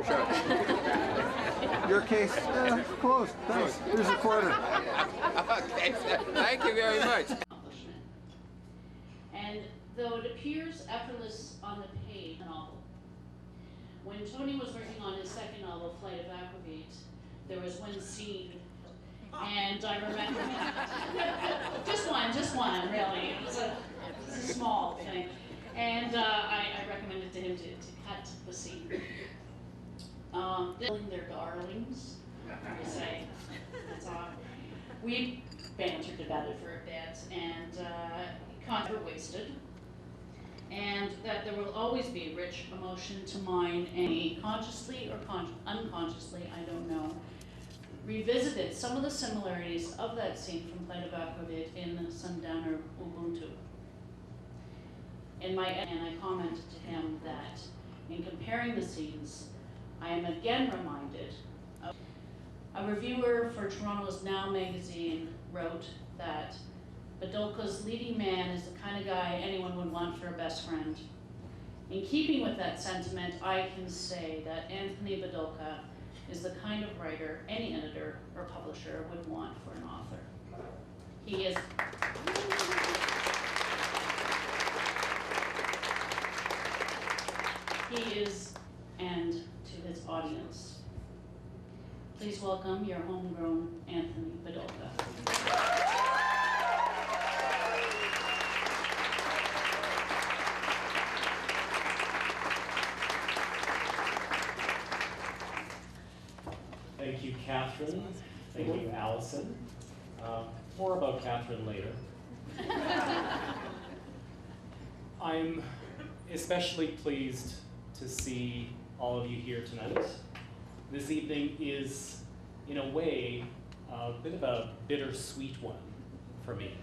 for sure. Your case, closed. Thanks. Here's a quarter. Okay, thank you very much. And though it appears effortless on the page, novel. When Tony was working on his second novel, Flight of Aquavit, there was one scene, and I remember just one, really. It was a small thing, and I recommended to him to cut the scene. Their darlings, you say. That's all. We bantered about it for a bit, and never wasted, and that there will always be rich emotion to mine, any consciously or unconsciously, I don't know, revisited some of the similarities of that scene from Flight of Aquavit in Sundowner Ubuntu. And I commented to him that in comparing the scenes, I am again reminded of a reviewer for Toronto's Now magazine wrote that Badolka's leading man is the kind of guy anyone would want for a best friend. In keeping with that sentiment, I can say that Anthony Badolka is the kind of writer any editor or publisher would want for an author. He is and to his audience. Please welcome your homegrown Anthony Badolka. Thank you, Catherine. Thank you, Allison. More about Catherine later. I'm especially pleased to see all of you here tonight. This evening is, in a way, a bit of a bittersweet one for me,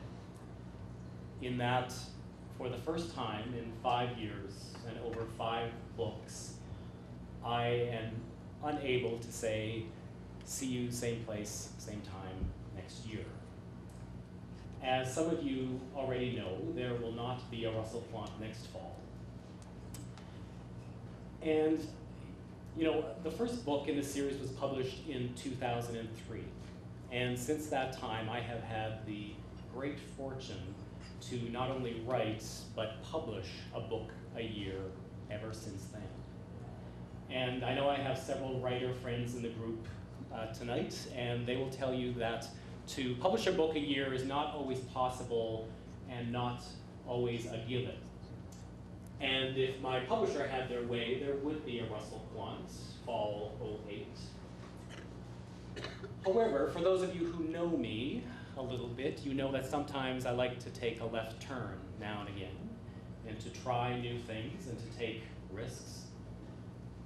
in that for the first time in 5 years and over 5 books, I am unable to say, see you same place, same time next year. As some of you already know, there will not be a Russell Quant next fall. And, you know, the first book in the series was published in 2003. And since that time, I have had the great fortune to not only write, but publish a book a year ever since then. And I know I have several writer friends in the group tonight, and they will tell you that to publish a book a year is not always possible and not always a given. And if my publisher had their way, there would be a Russell Quant, fall '08. However, for those of you who know me a little bit, you know that sometimes I like to take a left turn now and again, and to try new things and to take risks.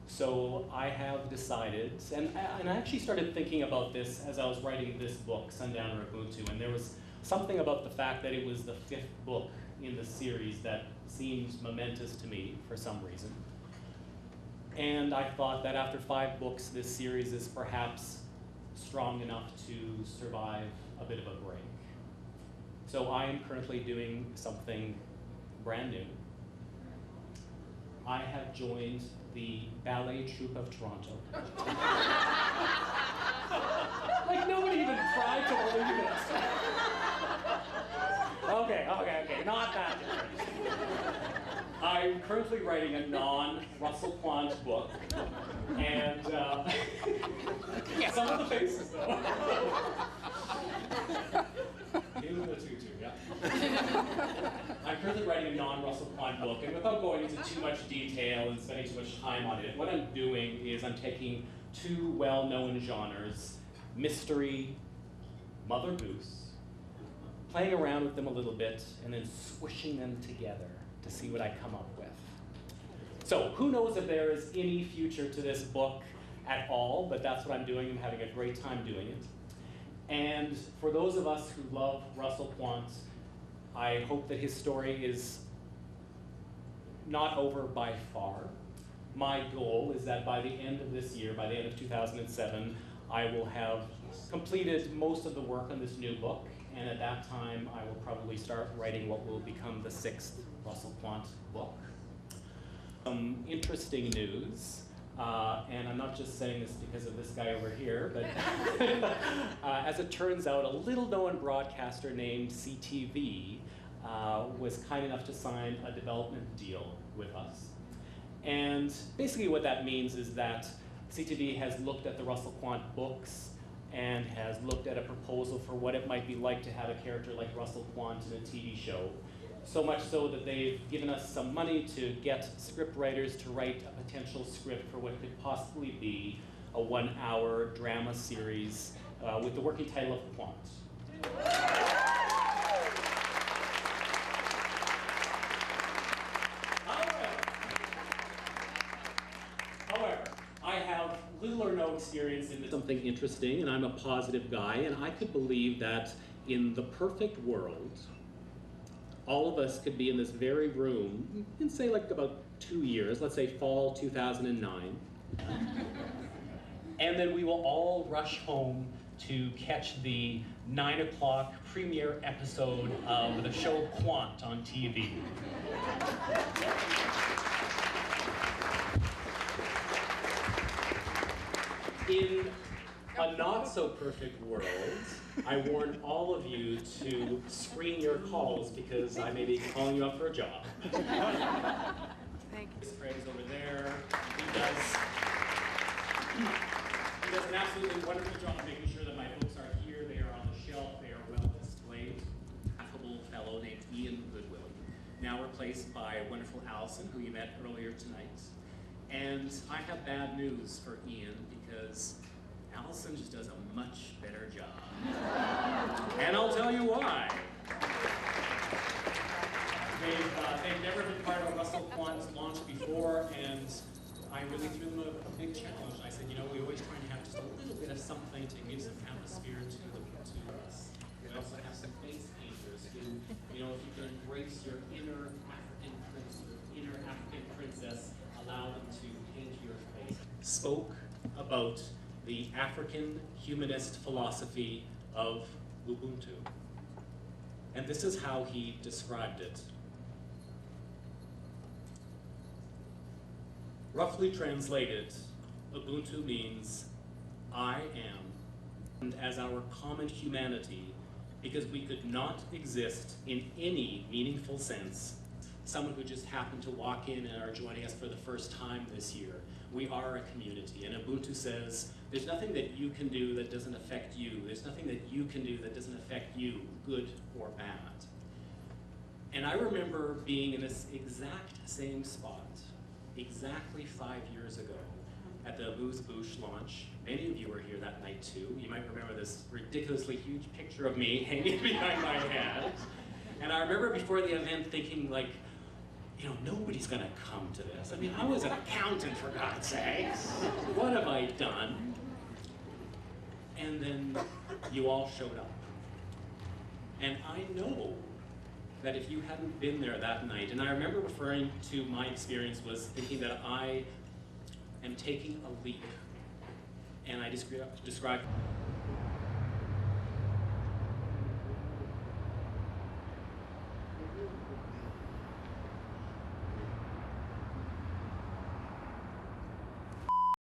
So I have decided, and I actually started thinking about this as I was writing this book, Sundowner Ubuntu, and there was something about the fact that it was the 5th book in the series that seemed momentous to me for some reason. And I thought that after 5 books, this series is perhaps strong enough to survive a bit of a break. So I am currently doing something brand new. I have joined the Ballet Troupe of Toronto. Like nobody even tried to believe it. Okay, not that different. I'm currently writing a non-Russell Quant book, and some of the faces though. In the tutu, yeah. I'm currently writing a non-Russell Quant book, and without going into too much detail and spending too much time on it, what I'm doing is I'm taking 2 well-known genres, mystery, Mother Goose, playing around with them a little bit, and then swishing them together to see what I come up with. So who knows if there is any future to this book at all, but that's what I'm doing. I'm having a great time doing it. And for those of us who love Russell Quant, I hope that his story is not over by far. My goal is that by the end of this year, by the end of 2007, I will have completed most of the work on this new book, and at that time I will probably start writing what will become the 6th Russell Quant book. Interesting news. And I'm not just saying this because of this guy over here, but as it turns out, a little-known broadcaster named CTV was kind enough to sign a development deal with us. And basically what that means is that CTV has looked at the Russell Quant books and has looked at a proposal for what it might be like to have a character like Russell Quant in a TV show. So much so that they've given us some money to get script writers to write a potential script for what could possibly be a 1-hour drama series with the working title of Quant. However, I have little or no experience in something interesting, and I'm a positive guy, and I could believe that in the perfect world, all of us could be in this very room in, say, like about 2 years, let's say fall 2009. And then we will all rush home to catch the 9 o'clock premiere episode of the show Quant on TV. In a not-so-perfect world, I warn all of you to screen your calls because I may be calling you up for a job. Thank you. Craig is over there. He does an absolutely wonderful job making sure that my books are here, they are on the shelf, they are well displayed. A affable fellow named Ian Goodwill, now replaced by wonderful Allison, who you met earlier tonight. And I have bad news for Ian because Allison just does a much better job. And I'll tell you why. They've never been part of a Russell Quant's launch before, and I really threw them a big challenge. I said, you know, we always try and have just a little bit of something to give some atmosphere to us. We also have some face painters who, you know, if you can embrace your inner African prince, your inner African princess, allow them to paint your face. Spoke about the African humanist philosophy of Ubuntu. And this is how he described it. Roughly translated, Ubuntu means I am, and as our common humanity, because we could not exist in any meaningful sense. Someone who just happened to walk in and are joining us for the first time this year. We are a community, and Ubuntu says, there's nothing that you can do that doesn't affect you. There's nothing that you can do that doesn't affect you, good or bad. And I remember being in this exact same spot, exactly 5 years ago, at the Booze Boosh launch. Many of you were here that night too. You might remember this ridiculously huge picture of me hanging behind my head. And I remember before the event thinking, like, you know, nobody's gonna come to this. I mean, I was an accountant, for God's sakes. What have I done? And then you all showed up. And I know that if you hadn't been there that night, and I remember referring to my experience was thinking that I am taking a leap. And I described